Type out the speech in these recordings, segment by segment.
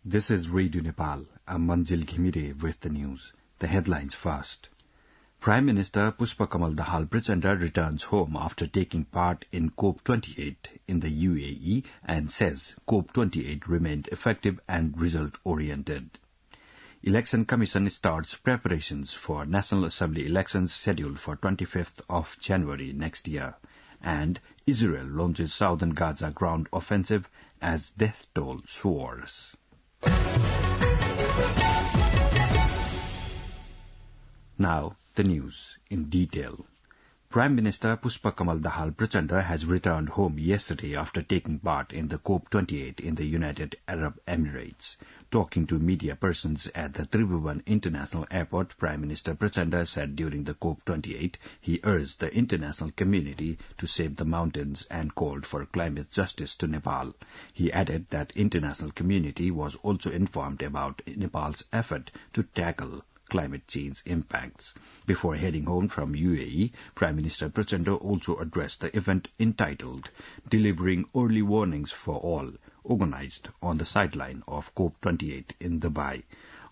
This is Radio Nepal. I'm Manjil Ghimire with the news. The headlines first. Prime Minister Pushpa Kamal Dahal Prachanda returns home after taking part in COP28 in the UAE and says COP28 remained effective and result-oriented. Election Commission starts preparations for National Assembly elections scheduled for 25th of January next year. And Israel launches southern Gaza ground offensive as death toll soars. Now, the news in detail. Prime Minister Pushpa Kamal Dahal Prachanda has returned home yesterday after taking part in the COP28 in the United Arab Emirates. Talking to media persons at the Tribhuvan International Airport, Prime Minister Prachanda said during the COP28 he urged the international community to save the mountains and called for climate justice to Nepal. He added that international community was also informed about Nepal's effort to tackle climate change impacts. Before heading home from UAE, Prime Minister Prachanda also addressed the event entitled Delivering Early Warnings for All, organized on the sideline of COP28 in Dubai.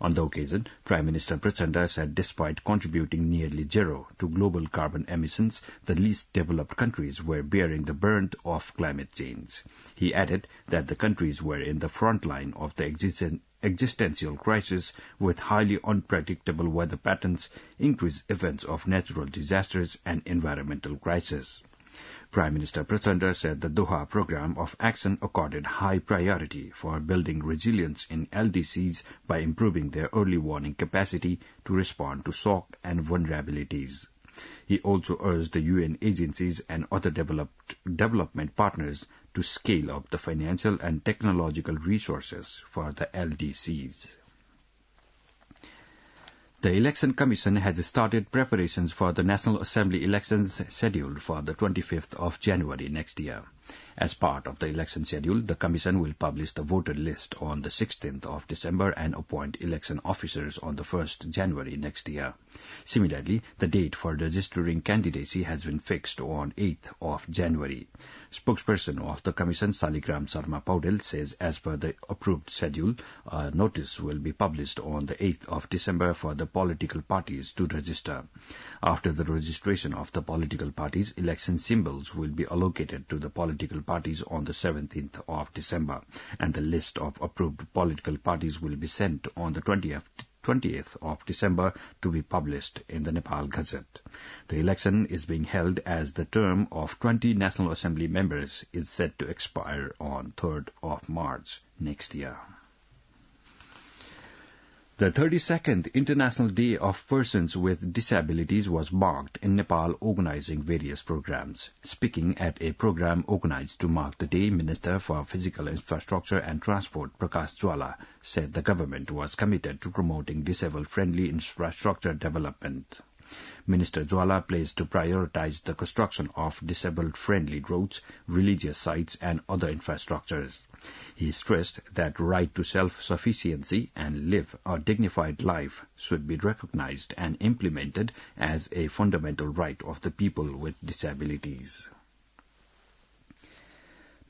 On the occasion, Prime Minister Prachanda said despite contributing nearly zero to global carbon emissions, the least developed countries were bearing the brunt of climate change. He added that the countries were in the front line of the existential crisis with highly unpredictable weather patterns, increased events of natural disasters and environmental crisis. Prime Minister Prachanda said the Doha Programme of Action accorded high priority for building resilience in LDCs by improving their early warning capacity to respond to shock and vulnerabilities. He also urged the UN agencies and other development partners to scale up the financial and technological resources for the LDCs. The Election Commission has started preparations for the National Assembly elections scheduled for the 25th of January next year. As part of the election schedule, the Commission will publish the voter list on the 16th of December and appoint election officers on the 1st January next year. Similarly, the date for registering candidacy has been fixed on 8th of January. Spokesperson of the Commission, Saligram Sharma Paudel, says as per the approved schedule, a notice will be published on the 8th of December for the political parties to register. After the registration of the political parties, election symbols will be allocated to the political parties on the 17th of December, and the list of approved political parties will be sent on the 20th of December to be published in the Nepal Gazette. The election is being held as the term of 20 National Assembly members is set to expire on 3rd of March next year. The 32nd International Day of Persons with Disabilities was marked in Nepal, organizing various programs. Speaking at a program organized to mark the day, Minister for Physical Infrastructure and Transport Prakash Jwala said the government was committed to promoting disabled-friendly infrastructure development. Minister Jwala pledged to prioritize the construction of disabled-friendly roads, religious sites and other infrastructures. He stressed that right to self-sufficiency and live a dignified life should be recognized and implemented as a fundamental right of the people with disabilities.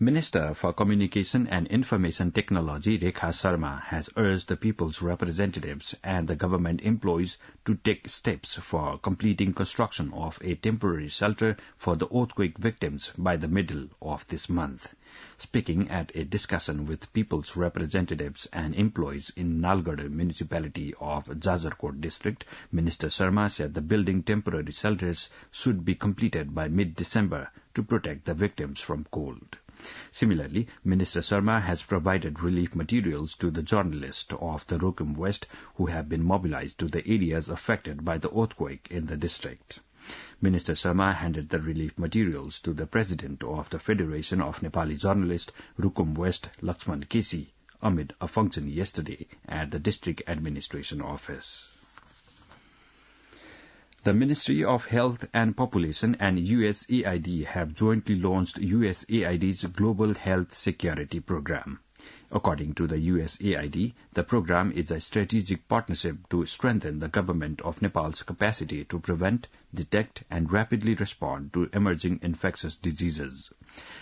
Minister for Communication and Information Technology Rekha Sharma has urged the people's representatives and the government employees to take steps for completing construction of a temporary shelter for the earthquake victims by the middle of this month. Speaking at a discussion with people's representatives and employees in Nalgarh municipality of Jajarkot district, Minister Sharma said the building temporary shelters should be completed by mid-December to protect the victims from cold. Similarly, Minister Sharma has provided relief materials to the journalists of the Rokum West who have been mobilized to the areas affected by the earthquake in the district. Minister Sharma handed the relief materials to the President of the Federation of Nepali Journalists, Rokum West, Lakshman Kesi, amid a function yesterday at the District Administration Office. The Ministry of Health and Population and USAID have jointly launched USAID's Global Health Security Program. According to the USAID, the program is a strategic partnership to strengthen the government of Nepal's capacity to prevent, detect, and rapidly respond to emerging infectious diseases.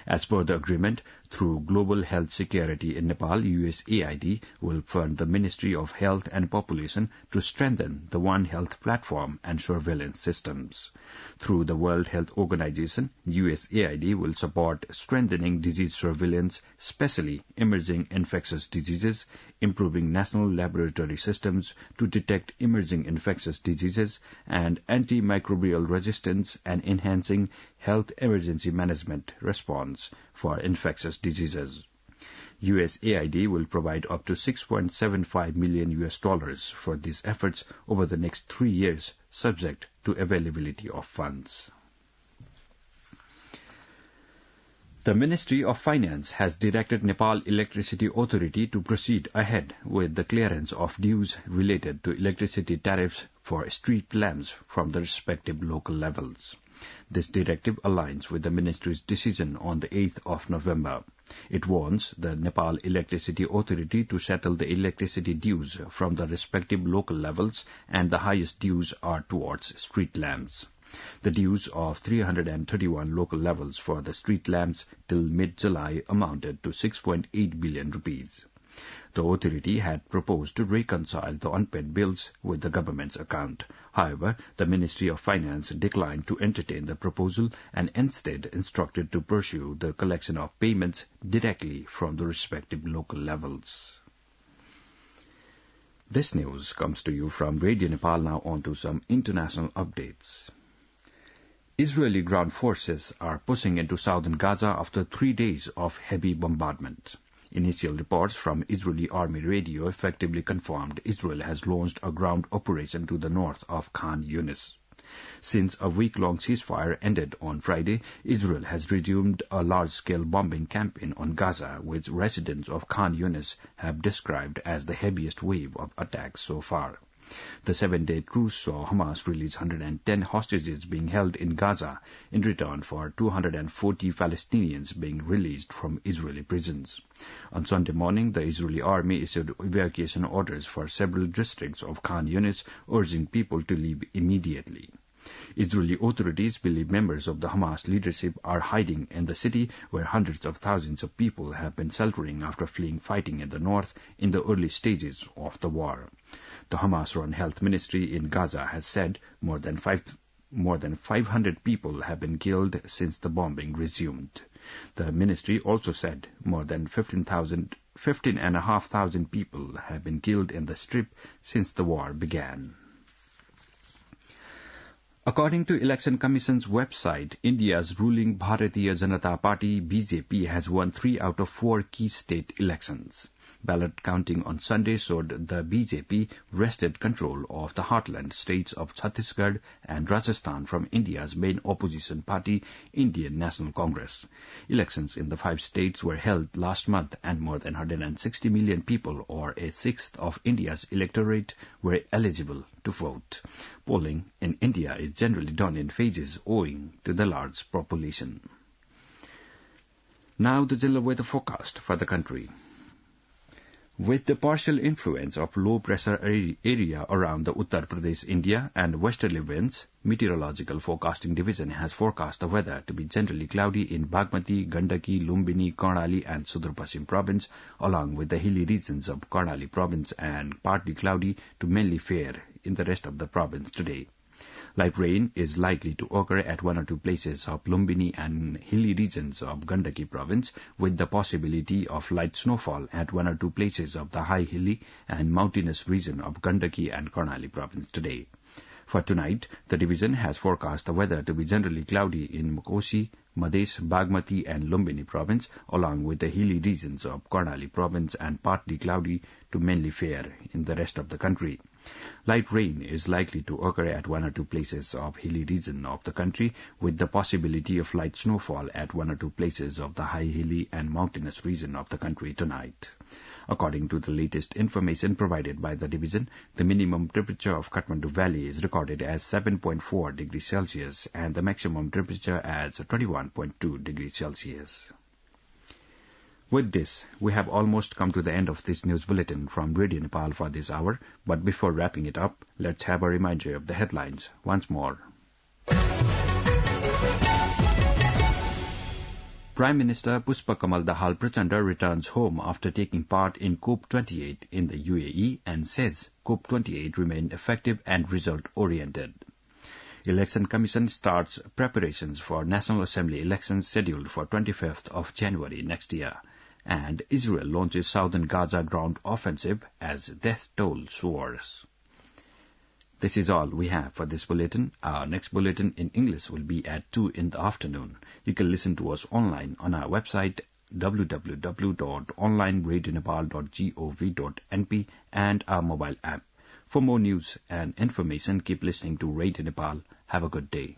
As per the agreement, through Global Health Security in Nepal, USAID will fund the Ministry of Health and Population to strengthen the One Health platform and surveillance systems. Through the World Health Organization, USAID will support strengthening disease surveillance, especially emerging infectious diseases, improving national laboratory systems to detect emerging infectious diseases and antimicrobial resistance, and enhancing health emergency management response for infectious diseases. USAID will provide up to $6.75 million for these efforts over the next 3 years, subject to availability of funds. The Ministry of Finance has directed Nepal Electricity Authority to proceed ahead with the clearance of dues related to electricity tariffs for street lamps from the respective local levels. This directive aligns with the Ministry's decision on the 8th of November. It wants the Nepal Electricity Authority to settle the electricity dues from the respective local levels, and the highest dues are towards street lamps. The dues of 331 local levels for the street lamps till mid-July amounted to 6.8 billion rupees. The authority had proposed to reconcile the unpaid bills with the government's account. However, the Ministry of Finance declined to entertain the proposal and instead instructed to pursue the collection of payments directly from the respective local levels. This news comes to you from Radio Nepal. Now on to some international updates. Israeli ground forces are pushing into southern Gaza after 3 days of heavy bombardment. Initial reports from Israeli Army radio effectively confirmed Israel has launched a ground operation to the north of Khan Yunis. Since a week-long ceasefire ended on Friday, Israel has resumed a large-scale bombing campaign on Gaza, which residents of Khan Yunis have described as the heaviest wave of attacks so far. The 7-day truce saw Hamas release 110 hostages being held in Gaza in return for 240 Palestinians being released from Israeli prisons. On Sunday morning, the Israeli army issued evacuation orders for several districts of Khan Yunis, urging people to leave immediately. Israeli authorities believe members of the Hamas leadership are hiding in the city, where hundreds of thousands of people have been sheltering after fleeing fighting in the north in the early stages of the war. The Hamas-run health ministry in Gaza has said more than 500 people have been killed since the bombing resumed. The ministry also said more than 15,500 people have been killed in the Strip since the war began. According to Election Commission's website, India's ruling Bharatiya Janata Party BJP has won 3 out of 4 key state elections. Ballot counting on Sunday showed the BJP wrested control of the heartland states of Chhattisgarh and Rajasthan from India's main opposition party, Indian National Congress. Elections in the 5 states were held last month, and more than 160 million people, or a sixth of India's electorate, were eligible to vote. Polling in India is generally done in phases owing to the large population. Now the general weather forecast for the country. With the partial influence of low-pressure area around the Uttar Pradesh, India, and westerly winds, Meteorological Forecasting Division has forecast the weather to be generally cloudy in Bagmati, Gandaki, Lumbini, Karnali, and Sudur Paschim Province, along with the hilly regions of Karnali Province, and partly cloudy to mainly fair in the rest of the province today. Light rain is likely to occur at 1 or 2 places of Lumbini and hilly regions of Gandaki province, with the possibility of light snowfall at 1 or 2 places of the high hilly and mountainous region of Gandaki and Karnali province today. For tonight, the division has forecast the weather to be generally cloudy in Kosi, Madhesh, Bagmati and Lumbini province, along with the hilly regions of Karnali province, and partly cloudy to mainly fair in the rest of the country. Light rain is likely to occur at 1 or 2 places of hilly region of the country, with the possibility of light snowfall at 1 or 2 places of the high hilly and mountainous region of the country tonight. According to the latest information provided by the division, the minimum temperature of Kathmandu Valley is recorded as 7.4 degrees Celsius and the maximum temperature as 21.2 degrees Celsius. With this, we have almost come to the end of this news bulletin from Radio Nepal for this hour, but before wrapping it up, let's have a reminder of the headlines once more. Prime Minister Pushpa Kamal Dahal Prachanda returns home after taking part in COP28 in the UAE and says COP28 remained effective and result-oriented. Election Commission starts preparations for National Assembly elections scheduled for 25th of January next year. And Israel launches southern Gaza ground offensive as death toll soars. This is all we have for this bulletin. Our next bulletin in English will be at 2 in the afternoon. You can listen to us online on our website www.onlineradionepal.gov.np and our mobile app. For more news and information, keep listening to Radio Nepal. Have a good day.